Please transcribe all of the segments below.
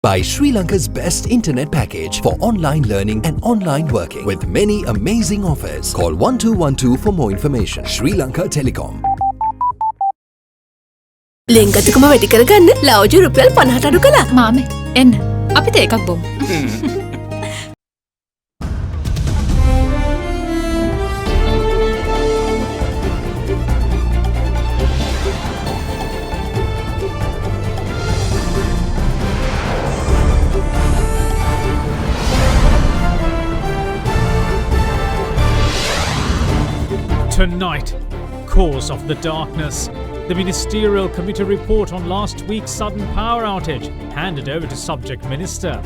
Buy Sri Lanka's best internet package for online learning and online working with many amazing offers. Call 1212 for more information. Sri Lanka Telecom. ලෙන්ගතුකම වැඩි කරගන්න ලව්ජු රුපියල් 50ට අඩු කළා. මාමේ එන්න අපිට එකක් බොමු. Tonight, cause of the darkness. The Ministerial Committee report on last week's sudden power outage handed over to Subject Minister.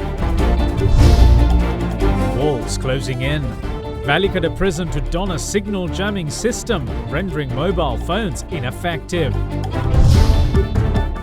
Walls closing in. Valikada prison to don a signal jamming system, rendering mobile phones ineffective.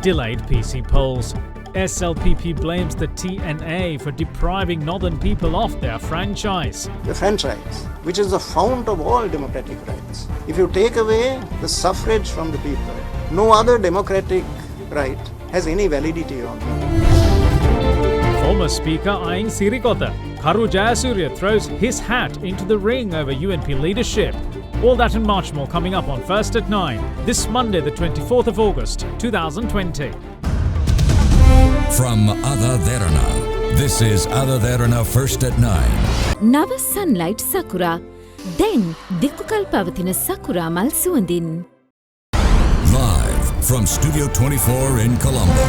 Delayed PC polls. SLPP blames the TNA for depriving northern people of their franchise. The franchise, which is the fount of all democratic rights. If you take away the suffrage from the people, no other democratic right has any validity on it. Former Speaker eyeing Sirikota. Karu Jayasuriya throws his hat into the ring over UNP leadership. All that and much more coming up on First at 9, this Monday the 24th of August 2020. From AdaDerana, this is AdaDerana First at 9. නව sunlight sakura. දැන් දික්කුකල් පවතින sakura මල් සුවඳින්. Live from Studio 24 in Colombo.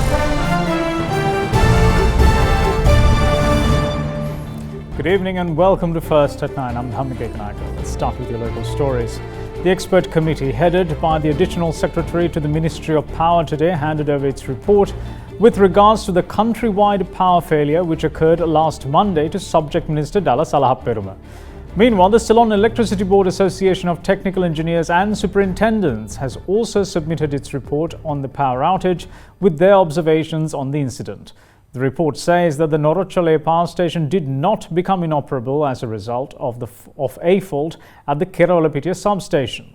Good evening and welcome to First at 9. I'm Mohammed Kekanaka. Let's start with your local stories. The expert committee headed by the Additional Secretary to the Ministry of Power today handed over its report with regards to the countrywide power failure which occurred last Monday to Subject Minister Dallas Alahappiruma. Meanwhile, the Ceylon Electricity Board Association of Technical Engineers and Superintendents has also submitted its report on the power outage with their observations on the incident. The report says that the Norochale power station did not become inoperable as a result of a fault at the Kerawalapitia substation.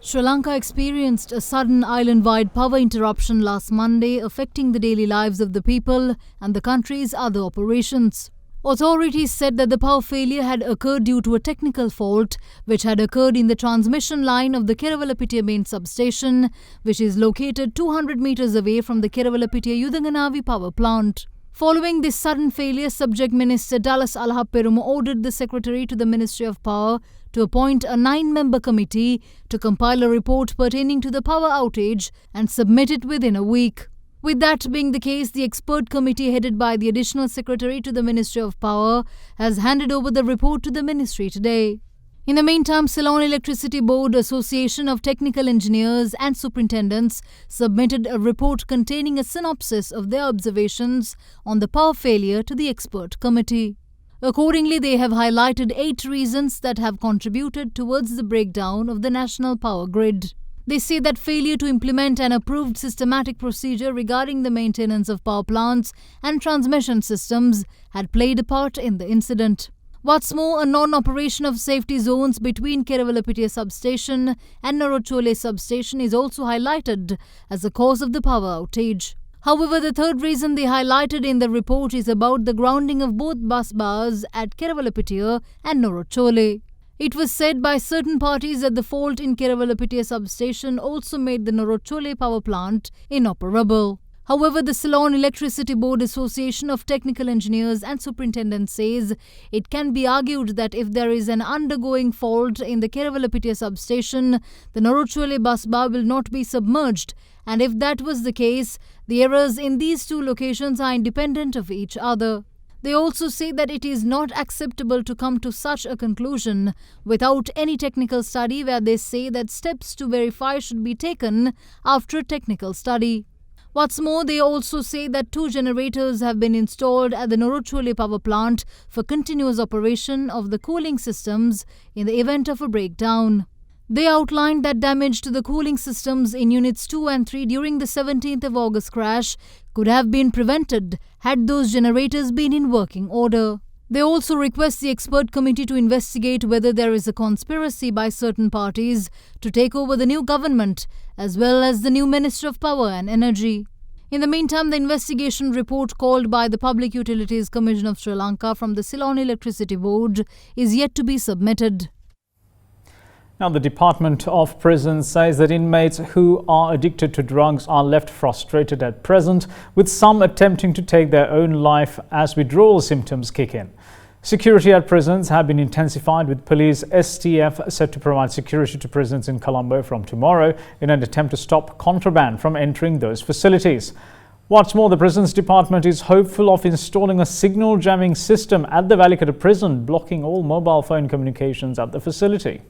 Sri Lanka experienced a sudden island-wide power interruption last Monday, affecting the daily lives of the people and the country's other operations. Authorities said that the power failure had occurred due to a technical fault which had occurred in the transmission line of the Kerawalapitia main substation, which is located 200 meters away from the Kerawalapitia Yudanganavi power plant. Following this sudden failure, Subject Minister Dallas Alahappiruma ordered the Secretary to the Ministry of Power to appoint a 9-member committee to compile a report pertaining to the power outage and submit it within a week. With that being the case, the expert committee headed by the Additional Secretary to the Ministry of Power has handed over the report to the ministry today. In the meantime, Ceylon Electricity Board Association of Technical Engineers and Superintendents submitted a report containing a synopsis of their observations on the power failure to the expert committee. Accordingly, they have highlighted 8 reasons that have contributed towards the breakdown of the national power grid. They say that failure to implement an approved systematic procedure regarding the maintenance of power plants and transmission systems had played a part in the incident. What's more, a non-operation of safety zones between Kerawalapitia substation and Norochole substation is also highlighted as a cause of the power outage. However, the third reason they highlighted in the report is about the grounding of both bus bars at Kerawalapitia and Norochole. It was said by certain parties that the fault in Kerawalapitia substation also made the Norochole power plant inoperable. However, the Ceylon Electricity Board Association of Technical Engineers and Superintendents says it can be argued that if there is an undergoing fault in the Kerawalapitia substation, the Norochole bus bar will not be submerged, and if that was the case, the errors in these two locations are independent of each other. They also say that it is not acceptable to come to such a conclusion without any technical study, where they say that steps to verify should be taken after a technical study. What's more, they also say that 2 generators have been installed at the Norochole power plant for continuous operation of the cooling systems in the event of a breakdown. They outlined that damage to the cooling systems in Units 2 and 3 during the 17th of August crash could have been prevented had those generators been in working order. They also request the expert committee to investigate whether there is a conspiracy by certain parties to take over the new government as well as the new Minister of Power and Energy. In the meantime, the investigation report called by the Public Utilities Commission of Sri Lanka from the Ceylon Electricity Board is yet to be submitted. Now, the Department of Prisons says that inmates who are addicted to drugs are left frustrated at present, with some attempting to take their own life as withdrawal symptoms kick in. Security at prisons have been intensified, with police STF set to provide security to prisons in Colombo from tomorrow in an attempt to stop contraband from entering those facilities. What's more, the Prisons Department is hopeful of installing a signal jamming system at the Valikada prison, blocking all mobile phone communications at the facility.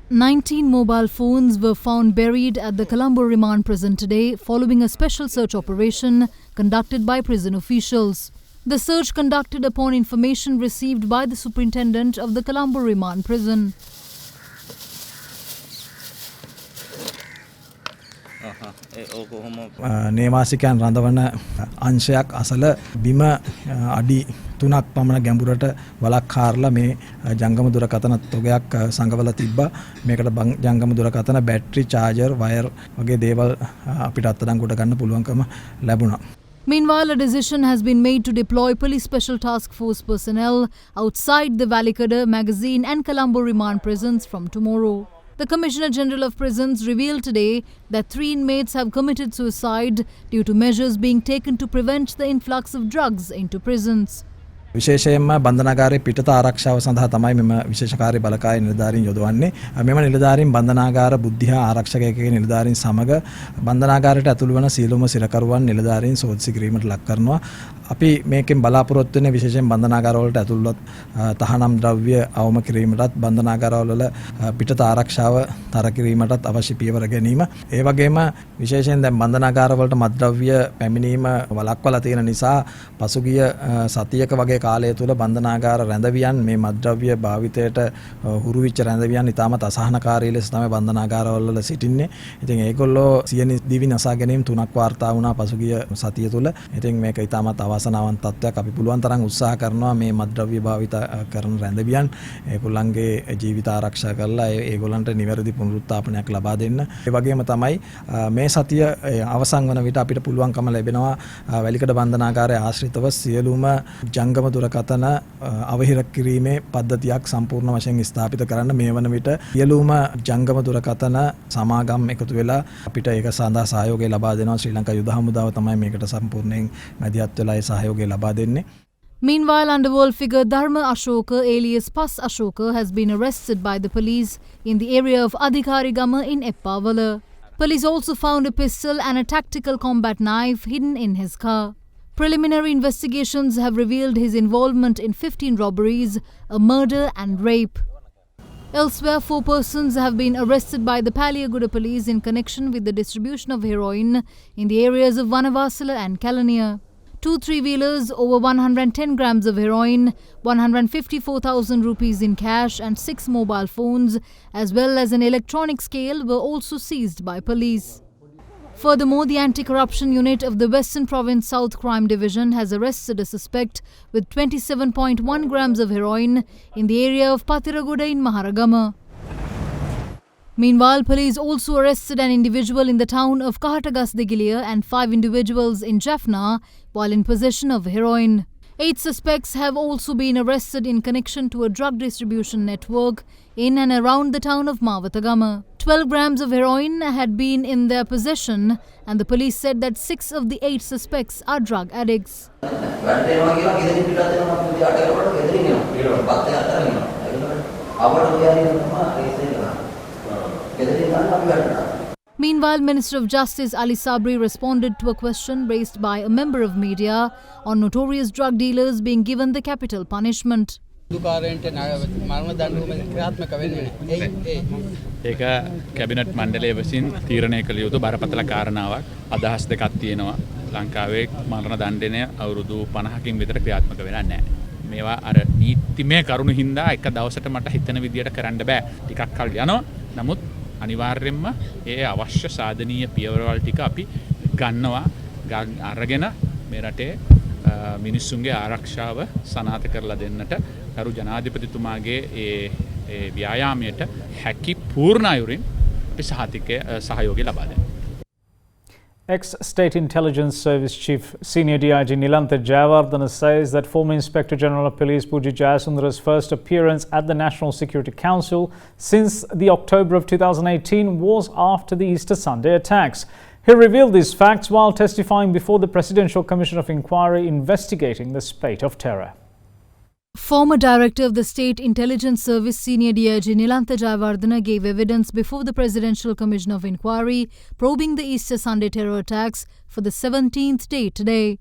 19 mobile phones were found buried at the Colombo remand prison today following a special search operation conducted by prison officials. The search conducted upon information received by the superintendent of the Colombo remand prison. නේවාසිකයන් රඳවන අංශයක් අසල බිම අඩි 3ක් පමණ ගැඹුරට වලක් කාරලා මේ ජංගම දුරකථන තොගයක් සංගවලා තිබ්බා. මේකට ජංගම දුරකථන බැටරි චාර්ජර් වයර් වගේ දේවල් අපිට අත්අඩංගුවට ගන්න පුළුවන්කම ලැබුණා. Meanwhile, a decision has been made to deploy police special task force personnel outside the Valikada, Magazine and Colombo remand prisons from tomorrow. The Commissioner General of Prisons revealed today that 3 inmates have committed suicide due to measures being taken to prevent the influx of drugs into prisons. විශේෂයෙන්ම බන්ධනාගාරයේ පිටත ආරක්ෂාව සඳහා තමයි මෙම විශේෂකාරී බලකාය නිලධාරීන් යොදවන්නේ. මෙම නිලධාරීන් බන්ධනාගාර බුද්ධිහා ආරක්ෂකයෙකුගේ නිලධාරීන් සමග බන්ධනාගාරයට ඇතුළු වන සියලුම සිරකරුවන් නිලධාරීන් සෝදිසි කිරීමට ලක් කරනවා. අපි මේකෙන් බලාපොරොත්තු වෙන්නේ විශේෂයෙන් බන්ධනාගාරවලට ඇතුළත් තහනම් ද්‍රව්‍ය අවම කිරීමටත් බන්ධනාගාරවල පිටත ආරක්ෂාව තර කිරීමටත් අවශ්‍ය පියවර ගැනීම. ඒ වගේම විශේෂයෙන් දැන් බන්ධනාගාරවලට මත්ද්‍රව්‍ය පැමිණීම වළක්වලා තියෙන නිසා පසුගිය සතියක වගේ කාලය තුල බන්ධනාගාර රැඳවියන් මේ මත්ද්‍රව්‍ය භාවිතයට හුරු වෙච්ච රැඳවියන් ඉතාමත් අසහනකාරී ලෙස තමයි බන්ධනාගාරවල සිටින්නේ. ඉතින් ඒගොල්ලෝ සියනි දිවි නසා ගැනීම 3ක් වාර්තා වුණා පසුගිය සතිය තුල. ඉතින් මේක ඉතාමත් අවාසනාවන්ත තත්ත්වයක්. අපි පුළුවන් තරම් උත්සාහ කරනවා මේ මත්ද්‍රව්‍ය භාවිත කරන රැඳවියන් ඒගොල්ලන්ගේ ජීවිත ආරක්ෂා කරලා ඒගොල්ලන්ට නිවැරදි පුනරුත්ථාපනයක් ලබා දෙන්න. ඒ වගේම තමයි මේ සතිය අවසන් වන විට අපිට පුළුවන්කම ලැබෙනවා වැලිකඩ බන්ධනාගාරයේ ආශ්‍රිතව සියලුම ජංගම දුරකථන අවහිර කිරීමේ පද්ධතියක් සම්පූර්ණ වශයෙන් ස්ථාපිත කරන්න. මේ වන විට සියලුම ජංගම දුරකථන සමාගම් එකතු වෙලා අපිට ඒක සඳහා සහයෝගය ලබා දෙනවා. ශ්‍රී ලංකා යුද හමුදාව තමයි මේකට සම්පූර්ණයෙන් මැදිහත් වෙලා ඒ සහයෝගය ලබා දෙන්නේ. Meanwhile, underworld figure Dharma Ashoka alias Pas Ashoka has been arrested by the police in the area of Adhikarigama in Eppavala. Police also found a pistol and a tactical combat knife hidden in his car. Preliminary investigations have revealed his involvement in 15 robberies, a murder and rape. Elsewhere, 4 persons have been arrested by the Paliaguda police in connection with the distribution of heroin in the areas of Vanavasala and Kalaniya. 2 3-wheelers, over 110 grams of heroin, 154,000 rupees in cash and 6 mobile phones, as well as an electronic scale, were also seized by police. Furthermore, the Anti-Corruption Unit of the Western Province South Crime Division has arrested a suspect with 27.1 grams of heroin in the area of Patiragoda in Maharagama. Meanwhile, police also arrested an individual in the town of Kahatagasdegilia and 5 individuals in Jaffna while in possession of heroin. 8 suspects have also been arrested in connection to a drug distribution network in and around the town of Mavatagama. 12 grams of heroin had been in their possession, and the police said that 6 of the 8 suspects are drug addicts. Meanwhile, Minister of Justice Ali Sabri responded to a question raised by a member of media on notorious drug dealers being given the capital punishment. ඒක cabinet මණ්ඩලය විසින් තීරණය කළ යුතු බරපතල කාරණාවක්. අදහස් දෙකක් තියෙනවා. ලංකාවේ මරණ දණ්ඩනය අවුරුදු 50කින් විතර ක්‍රියාත්මක වෙලා නැහැ. මේවා අර නීතිමය කරුණු හින්දා එක දවසට මට හිතන විදියට කරන්න බෑ. ටිකක් කල් යනවා. නමුත් අනිවාර්යයෙන්ම ඒ අවශ්‍ය සාධනීය පියවරවල් ටික අපි ගන්නවා. අරගෙන මේ රටේ මිනිස්සුන්ගේ ආරක්ෂාව සනාථ කරලා දෙන්නට කරු ජනාධිපතිතුමාගේ ඒ ව්‍යායාමයට හැකි පූර්ණ අයුරින් අපි සහයෝගය ලබා දෙනවා. Ex-State Intelligence Service Chief Senior DIG Nilantha Jayawardena says that former Inspector General of Police Pooji Jayasundara's first appearance at the National Security Council since the October of 2018 was after the Easter Sunday attacks. He revealed these facts while testifying before the Presidential Commission of Inquiry investigating the spate of terror. Former Director of the State Intelligence Service Senior DIG Nilantha Jayawardena gave evidence before the Presidential Commission of Inquiry probing the Easter Sunday terror attacks for the 17th day today.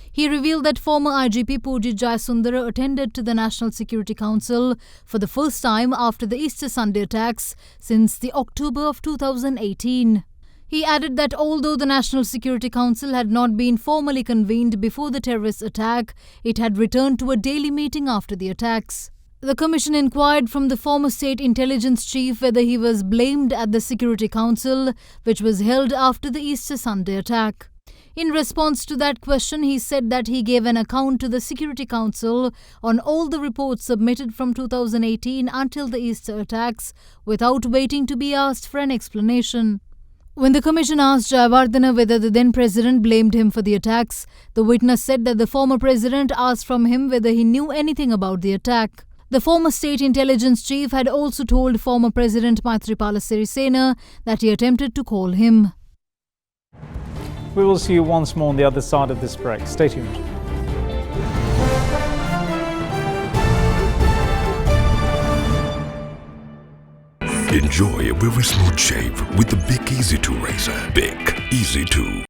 He revealed that former IGP Pooji Jayasundara attended to the National Security Council for the first time after the Easter Sunday attacks since the October of 2018. He added that although the National Security Council had not been formally convened before the terrorist attack, it had returned to a daily meeting after the attacks. The Commission inquired from the former State Intelligence Chief whether he was blamed at the Security Council, which was held after the Easter Sunday attack. In response to that question, he said that he gave an account to the Security Council on all the reports submitted from 2018 until the Easter attacks, without waiting to be asked for an explanation. When the Commission asked Jayawardena whether the then President blamed him for the attacks, the witness said that the former President asked from him whether he knew anything about the attack. The former State Intelligence Chief had also told former President Maithripala Sirisena that he attempted to call him. We will see you once more on the other side of this break. Stay tuned. Enjoy a very smooth shave with the Bic Easy 2 razor. Bic Easy 2.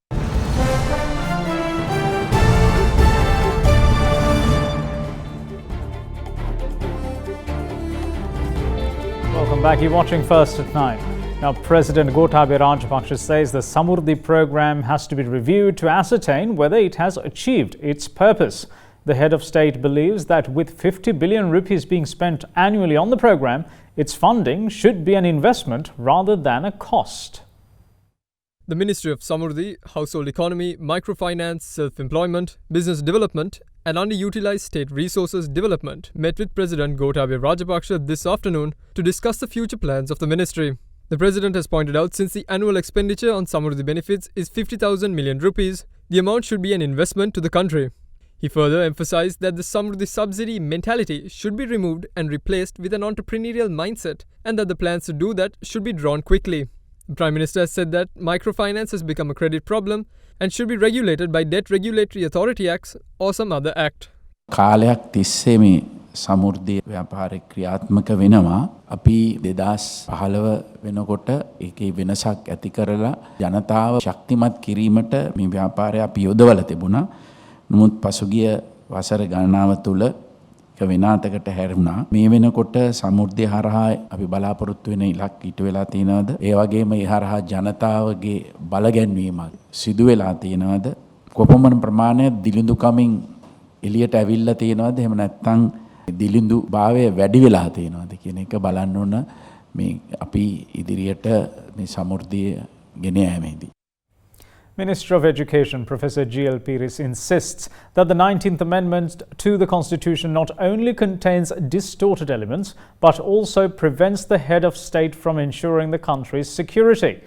Welcome back. You're watching First at 9. Now, President Gotabaya Rajapaksa says the Samurdhi Program has to be reviewed to ascertain whether it has achieved its purpose. The head of state believes that with 50 billion rupees being spent annually on the program, its funding should be an investment rather than a cost. The Ministry of Samurdhi, Household Economy, Microfinance, Self-Employment, Business Development and Underutilized State Resources Development met with President Gotabaya Rajapaksa this afternoon to discuss the future plans of the ministry. The President has pointed out since the annual expenditure on Samurdhi benefits is 50,000 million rupees, the amount should be an investment to the country. He further emphasized that the Samurdhi subsidy mentality should be removed and replaced with an entrepreneurial mindset and that the plans to do that should be drawn quickly. The Prime Minister has said that microfinance has become a credit problem and should be regulated by Debt Regulatory Authority Acts or some other act. කාලයක් තිස්සේ මේ සමෘද්ධි ව්‍යාපාරය ක්‍රියාත්මක වෙනවා. අපි 2015 වෙනකොට ඒකේ වෙනසක් ඇති කරලා ජනතාව ශක්තිමත් කිරීමට මේ ව්‍යාපාරය අපි යොදවලා තිබුණා. නමුත් පසුගිය වසර ගණනාව තුළ එක විනාතකට හැරුණා. මේ වෙනකොට සමෘද්ධිය හරහා අපි බලාපොරොත්තු වෙන ඉලක්ක ඊට වෙලා තියෙනවද? ඒ වගේම ඒ හරහා ජනතාවගේ බලගැන්වීමක් සිදු වෙලා තියෙනවද? කොපමණ ප්‍රමාණයක් දිලිඳුකමින් එළියට ඇවිල්ලා තියෙනවද? එහෙම නැත්නම් දිලිඳු භාවය වැඩි වෙලා තියෙනවද කියන එක බලන්න ඕන මේ අපි ඉදිරියට මේ සමෘද්ධිය ගෙන යාමේදී. Minister of Education Professor G.L. Piris insists that the 19th Amendment to the Constitution not only contains distorted elements but also prevents the head of state from ensuring the country's security.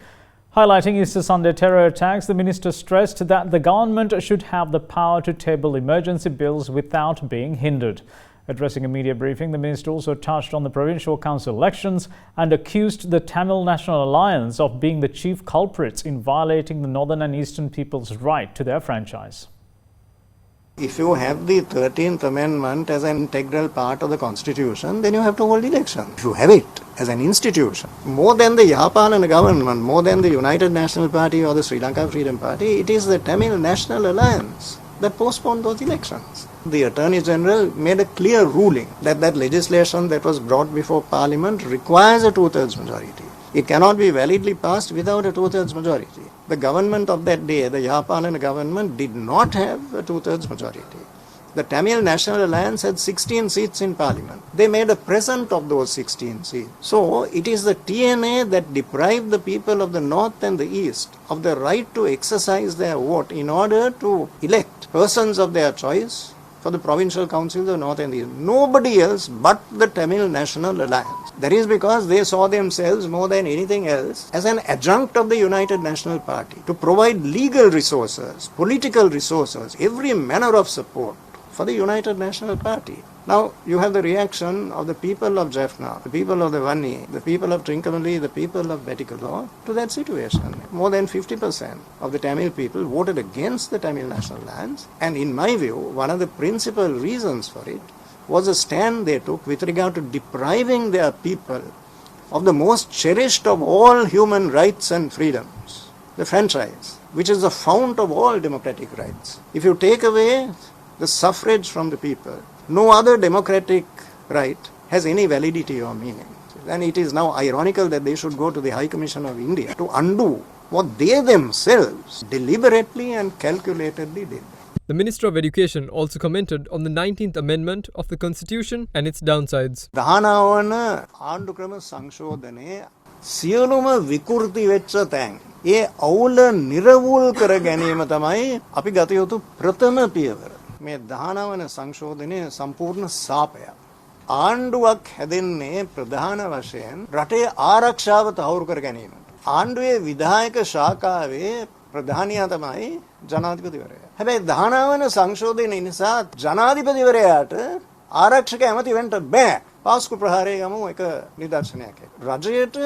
Highlighting Easter Sunday terror attacks, the minister stressed that the government should have the power to table emergency bills without being hindered. Addressing a media briefing, the minister also touched on the provincial council elections and accused the Tamil National Alliance of being the chief culprits in violating the northern and eastern people's right to their franchise. If you have the 13th Amendment as an integral part of the Constitution, then you have to hold elections. If you have it as an institution, more than the Yapalana government, more than the United National Party or the Sri Lanka Freedom Party, it is the Tamil National Alliance that postponed those elections. The Attorney General made a clear ruling that legislation that was brought before Parliament requires a two-thirds majority. It cannot be validly passed without a two-thirds majority. The government of that day, the Yapalana government, did not have a two-thirds majority. The Tamil National Alliance had 16 seats in Parliament. They made a present of those 16 seats. So it is the TNA that deprived the people of the North and the East of the right to exercise their vote in order to elect persons of their choice for the provincial councils of North and East. Nobody else but the Tamil National Alliance. That is because they saw themselves more than anything else as an adjunct of the United National Party to provide legal resources, political resources, every manner of support for the United National Party. Now, you have the reaction of the people of Jaffna, the people of the Vanni, the people of Trincomalee, the people of Bettikalore to that situation. More than 50% of the Tamil people voted against the Tamil National Alliance, and in my view, one of the principal reasons for it was a stand they took with regard to depriving their people of the most cherished of all human rights and freedoms, the franchise, which is the fount of all democratic rights. If you take away the suffrage from the people, no other democratic right has any validity or meaning. And it is now ironical that they should go to the High Commission of India to undo what they themselves deliberately and calculatedly did. The Minister of Education also commented on the 19th Amendment of the Constitution and its downsides. දහනවන ආණ්ඩුක්‍රම සංශෝධනයේ සියලුම විකෘති වෙච්ච තැන් ඒ අවුල නිර්වුල් කර ගැනීම තමයි අපි ගත යුතු ප්‍රථම පියවර. මේ 19වන සංශෝධනය සම්පූර්ණ සාපයක්. ආණ්ඩුවක් හැදෙන්නේ ප්‍රධාන වශයෙන් රටේ ආරක්ෂාව තහවුරු කර ගැනීමට. ආණ්ඩුවේ විධායක ශාඛාවේ ප්‍රධානියා තමයි ජනාධිපතිවරයා. හැබැයි 19වන සංශෝධනය නිසා ජනාධිපතිවරයාට ආරක්ෂක ඇමති වෙන්න බෑ. පාස්කු ප්‍රහාරය ගමු එක නිදර්ශනයක්. රජයට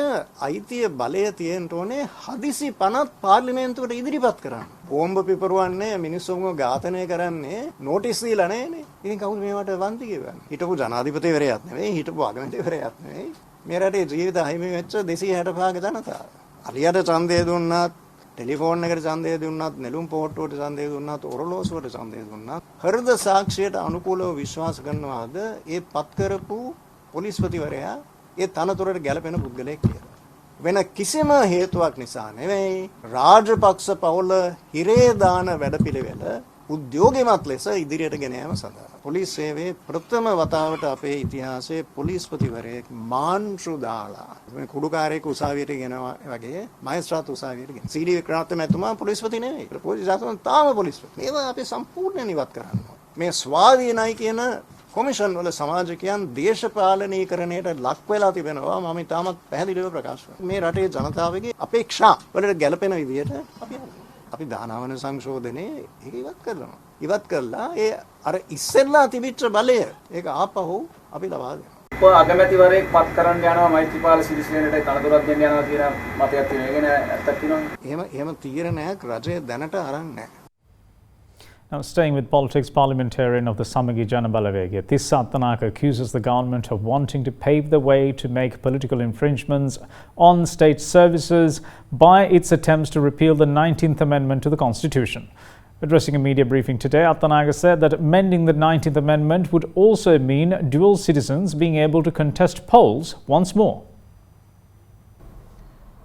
අයිතිය බලය තියෙන්න ඕනේ හදිසි පනත් පාර්ලිමේන්තුවට ඉදිරිපත් කරන්න. බෝම්බ පිපරුවන්නේ මිනිස්සුන්ව ඝාතනය කරන්නේ නෝටිස් දීලා නෑනේ. ඉතින් කවුද මේවට වන්දි කියවන්නේ? හිටපු ජනාධිපතිවරයාත් නෙවෙයි, හිටපු අගමැතිවරයාත් නෙවෙයි. මේ රටේ ජීවිත අහිමි වෙච්ච 265 ක ජනතාව. අලියට ඡන්දය දුන්නත්, ටෙලිෆෝන් එකට ඡන්දය දුන්නත්, නෙළුම් පොහට්ටුවට ඡන්දය දුන්නත්, ඔරලෝසුවට ඡන්දය දුන්නත්, හෘද සාක්ෂියට අනුකූලව විශ්වාස කරනවාද ඒ පත් කරපු පොලිස්පතිවරයා ඒ තනතුරට ගැලපෙන පුද්ගලයෙක් කියලා. වෙන කිසිම හේතුවක් නිසා නෙවෙයි රාජපක්ෂ පවුල හිරේ දාන වැඩපිළිවෙල උද්‍යෝගිමත් ලෙස ඉදිරියට ගෙන යාම සඳහා පොලිස් සේවයේ ප්‍රථම වතාවට අපේ ඉතිහාසයේ පොලිස්පතිවරයෙක් මාන්ත්‍රු දාලා මේ කුඩුකාරයෙක් උසාවියට ගෙනවා වගේ මහේස්ත්‍රාත් උසාවියට ගෙන. සීඩී වික්‍රාන්ත මැතිතුමා පොලිස්පති නෙවෙයි. පොලිස් ජාතකම් තාම පොලිස්පති. මේවා අපි සම්පූර්ණයෙන් ඉවත් කරන්න ඕනේ. මේ ස්වාධීනයි කියන කොමිෂන් වල සමාජිකයන් දේශපාලනීකරණයට ලක් වෙලා තිබෙනවා. මම තාමත් පැහැදිලිව ප්‍රකාශ කරනවා. මේ රටේ ජනතාවගේ අපේක්ෂා වලට ගැළපෙන විදිහට අපි 19වන සංශෝධනයේ ඒක ඉවත් කරනවා. ඉවත් කළා ඒ අර ඉස්සෙල්ලා තිබිච්ච බලය ඒක ආපහු අපි ලබා දෙනවා. අගමැතිවරයෙක් පත් කරන්න යනවා මෛත්‍රීපාල සිරිසේනට තනතුරක් දෙන්න යනවා කියන මතයක් තියෙනවා. ඒක නෑ ඇත්තක් තියෙනවා. එහෙම තීරණයක් රජය දැනට අරන් නැහැ. Now, staying with politics, parliamentarian of the Samurdhi Janabalawege, Tissa Attanaka accuses the government of wanting to pave the way to make political infringements on state services by its attempts to repeal the 19th Amendment to the Constitution. Addressing a media briefing today, Attanaka said that amending the 19th Amendment would also mean dual citizens being able to contest polls once more.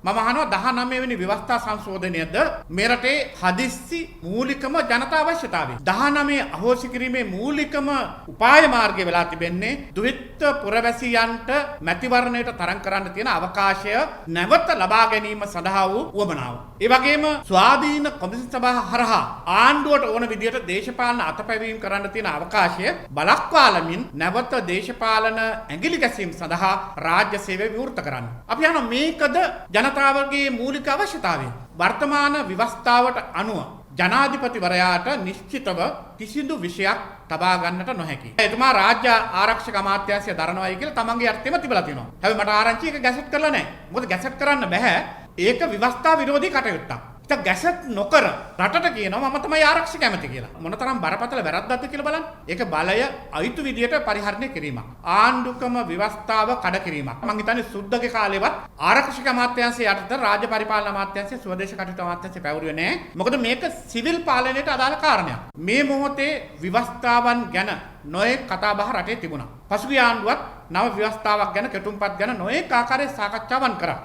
මම අහනවා 19 වෙනි ව්‍යවස්ථා සංශෝධනයද මේ රටේ හදිස්සි මූලිකම ජනතා අවශ්‍යතාවය. 19 අහෝසි කිරීමේ මූලිකම උපාය මාර්ගය වෙලා තිබෙන්නේ දුහිත පුරවැසියන්ට මැතිවරණයට තරම් කරන්න තියෙන අවකාශය නැවත ලබා ගැනීම සඳහා වූ උවමනාව. ඒ වගේම ස්වාධීන කොමිසම් සභාව හරහා ආණ්ඩුවට ඕන විදිහට දේශපාලන අතපැවීම් කරන්න තියෙන අවකාශය බලක්වාලමින් නැවත දේශපාලන ඇඟිලි ගැසීම් සඳහා රාජ්‍ය සේවය විවෘත කරන්න. අපි අහනවා මේකද ජනතාවගේ මූලික අවශ්‍යතාවය. වර්තමාන ව්‍යවස්ථාවට අනුව ජනාධිපතිවරයාට නිශ්චිතව කිසිදු විෂයක් තබා ගන්නට නොහැකි. එතුමා රාජ්‍ය ආරක්ෂක අමාත්‍යාංශය දරනවායි කියලා තමන්ගේ අර්ථයම තිබලා තියෙනවා. හැබැයි මට ආරංචි එක ගැසට් කරලා නැහැ. මොකද ගැසට් කරන්න බෑ. ඒක ව්‍යවස්ථා විරෝධී කටයුත්තක්. ඒක ගැසට් නොකර රටට කියනවා මම තමයි ආරක්ෂක ඇමති කියලා. මොනතරම් බරපතල වැරද්දක්ද කියලා බලන්න. ඒක බලය අයිතු විදියට පරිහරණය කිරීමක්. ආණ්ඩුකම ව්‍යවස්ථාව කඩ කිරීමක්. මම හිතන්නේ සුද්ධගේ කාලේවත් ආරක්ෂක අමාත්‍යාංශය යටතේ රාජ්‍ය පරිපාලන අමාත්‍යාංශය ස්වදේශ කටයුතු අමාත්‍යාංශය පැවරුවේ නැහැ. මොකද මේක සිවිල් පාලනයට අදාළ කාරණයක්. මේ මොහොතේ ව්‍යවස්ථාවන් ගැන නොයෙක් කතාබහ රටේ තිබුණා. පසුගිය ආණ්ඩුවත් නව ව්‍යවස්ථාවක් ගැන කෙටුම්පත් ගැන නොයෙක් ආකාරයේ සාකච්ඡාවන් කරා.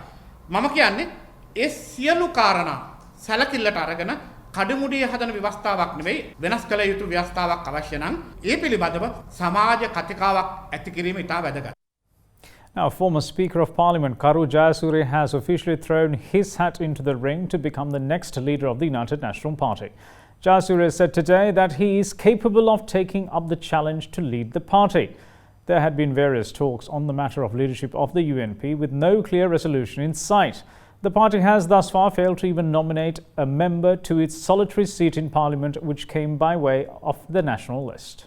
මම කියන්නේ ඒ සියලු කාරණා සැලකිල්ලට අරගෙන කඩමුඩිය හදන ව්‍යවස්ථාවක් නෙවෙයි වෙනස් කළ යුතු ව්‍යවස්ථාවක් අවශ්‍ය නම් ඒ පිළිබඳව සමාජ කතිකාවක් ඇති කිරීම ඉතා වැදගත්. Now, former Speaker of Parliament Karu Jayasuriya has officially thrown his hat into the ring to become the next leader of the United National Party. Jayasuriya said today that he is capable of taking up the challenge to lead the party. There had been various talks on the matter of leadership of the UNP with no clear resolution in sight. The party has thus far failed to even nominate a member to its solitary seat in Parliament, which came by way of the national list.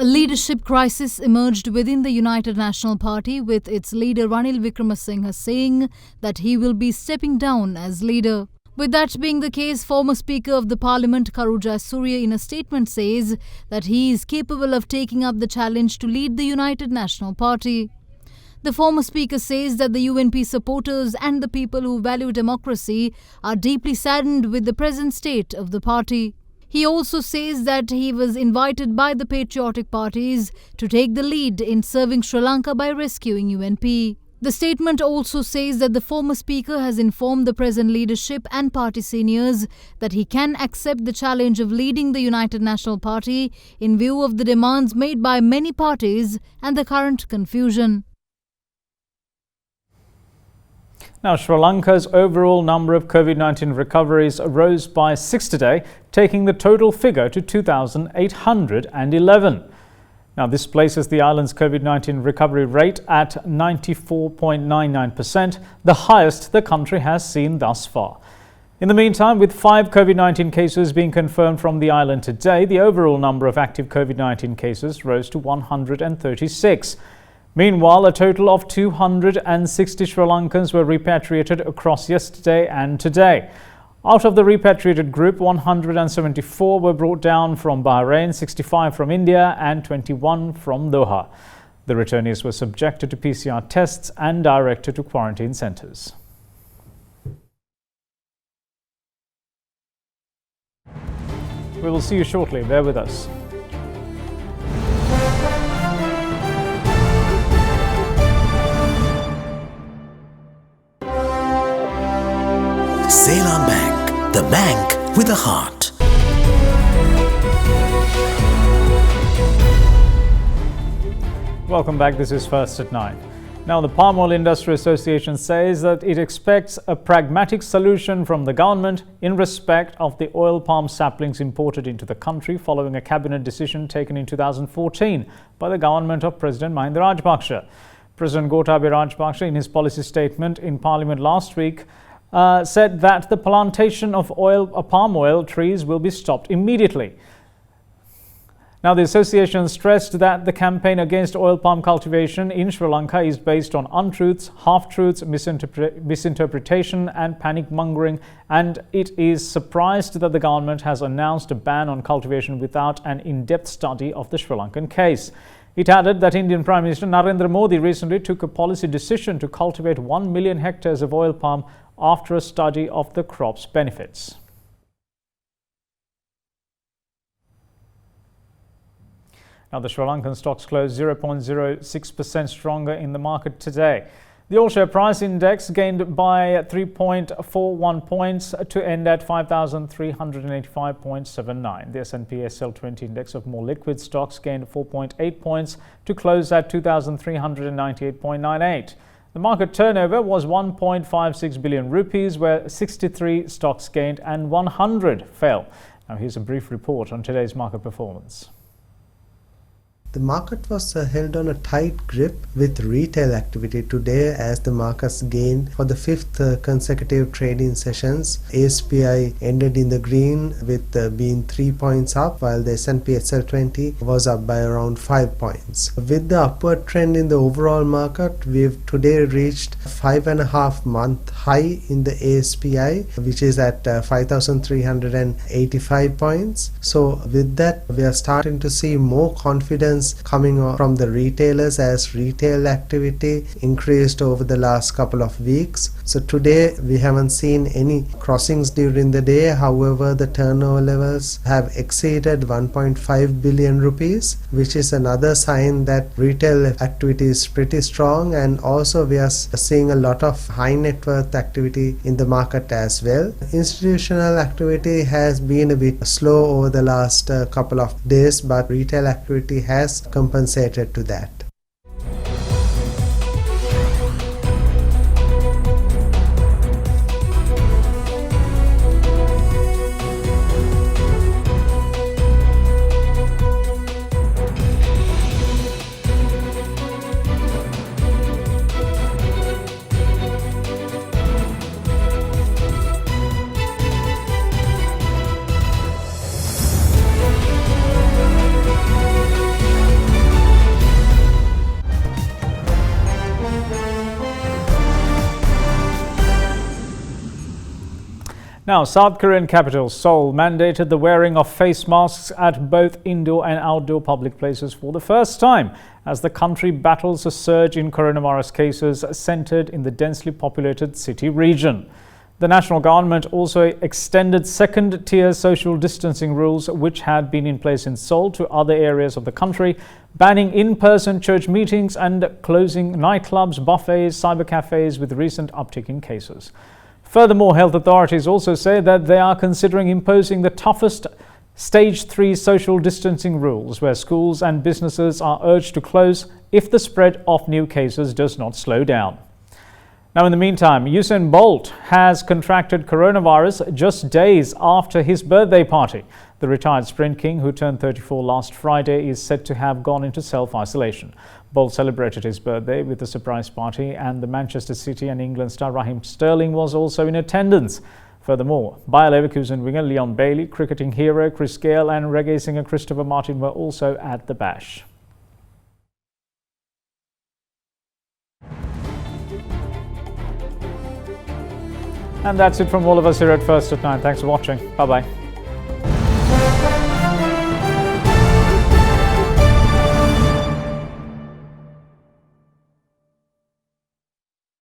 A leadership crisis emerged within the United National Party, with its leader Ranil Wickremesinghe saying that he will be stepping down as leader. With that being the case, former Speaker of the Parliament Karu Jayasuriya in a statement says that he is capable of taking up the challenge to lead the United National Party. The former Speaker says that the UNP supporters and the people who value democracy are deeply saddened with the present state of the party. He also says that he was invited by the patriotic parties to take the lead in serving Sri Lanka by rescuing UNP. The statement also says that the former Speaker has informed the present leadership and party seniors that he can accept the challenge of leading the United National Party in view of the demands made by many parties and the current confusion. Now, Sri Lanka's overall number of COVID-19 recoveries rose by 6 today, taking the total figure to 2,811. Now, this places the island's COVID-19 recovery rate at 94.99%, the highest the country has seen thus far. In the meantime, with 5 COVID-19 cases being confirmed from the island today, the overall number of active COVID-19 cases rose to 136. Meanwhile, a total of 260 Sri Lankans were repatriated across yesterday and today. Out of the repatriated group, 174 were brought down from Bahrain, 65 from India and 21 from Doha. The returnees were subjected to PCR tests and directed to quarantine centres. We will see you shortly. Bear with us. Ceylon Bank, the bank with a heart. Welcome back. This is First at 9. Now, the Palm Oil Industry Association says that it expects a pragmatic solution from the government in respect of the oil palm saplings imported into the country following a cabinet decision taken in 2014 by the government of President Mahinda Rajapaksa. President Gotabaya Rajapaksa, in his policy statement in Parliament last week, said that the plantation of palm oil trees will be stopped immediately. Now, the association stressed that the campaign against oil palm cultivation in Sri Lanka is based on untruths, half-truths, misinterpretation and panic-mongering, and it is surprised that the government has announced a ban on cultivation without an in-depth study of the Sri Lankan case. It added that Indian Prime Minister Narendra Modi recently took a policy decision to cultivate 1 million hectares of oil palm after a study of the crop's benefits. Now, the Sri Lankan stocks closed 0.06% stronger in the market today. The all-share price index gained by 3.41 points to end at 5,385.79. The S&P SL20 index of more liquid stocks gained 4.8 points to close at 2,398.98. The market turnover was 1.56 billion rupees, where 63 stocks gained and 100 fell. Now, here's a brief report on today's market performance. The market was held on a tight grip with retail activity today as the markets gained for the 5th consecutive trading sessions. ASPI ended in the green with being 3 points up, while the S&P SL20 was up by around 5 points. With the upward trend in the overall market, we've today reached 5.5-month high in the ASPI, which is at 5,385 points. So with that, we are starting to see more confidence coming from the retailers as retail activity increased over the last couple of weeks. So today we haven't seen any crossings during the day. However, the turnover levels have exceeded 1.5 billion rupees, which is another sign that retail activity is pretty strong, and also we are seeing a lot of high net worth activity in the market as well. Institutional activity has been a bit slow over the last couple of days, but retail activity has compensated to that. Now, South Korean capital Seoul mandated the wearing of face masks at both indoor and outdoor public places for the first time as the country battles a surge in coronavirus cases centered in the densely populated city region. The national government also extended second-tier social distancing rules which had been in place in Seoul to other areas of the country, banning in-person church meetings and closing nightclubs, buffets, cyber cafes with recent uptick in cases. Furthermore, health authorities also say that they are considering imposing the toughest Stage 3 social distancing rules, where schools and businesses are urged to close if the spread of new cases does not slow down. Now, in the meantime, Usain Bolt has contracted coronavirus just days after his birthday party. The retired sprint king, who turned 34 last Friday, is said to have gone into self-isolation. Bolt celebrated his birthday with a surprise party, and the Manchester City and England star Raheem Sterling was also in attendance. Furthermore, Bayer Leverkusen winger Leon Bailey, cricketing hero Chris Gayle and reggae singer Christopher Martin were also at the bash. And that's it from all of us here at First at 9. Thanks for watching. Bye-bye.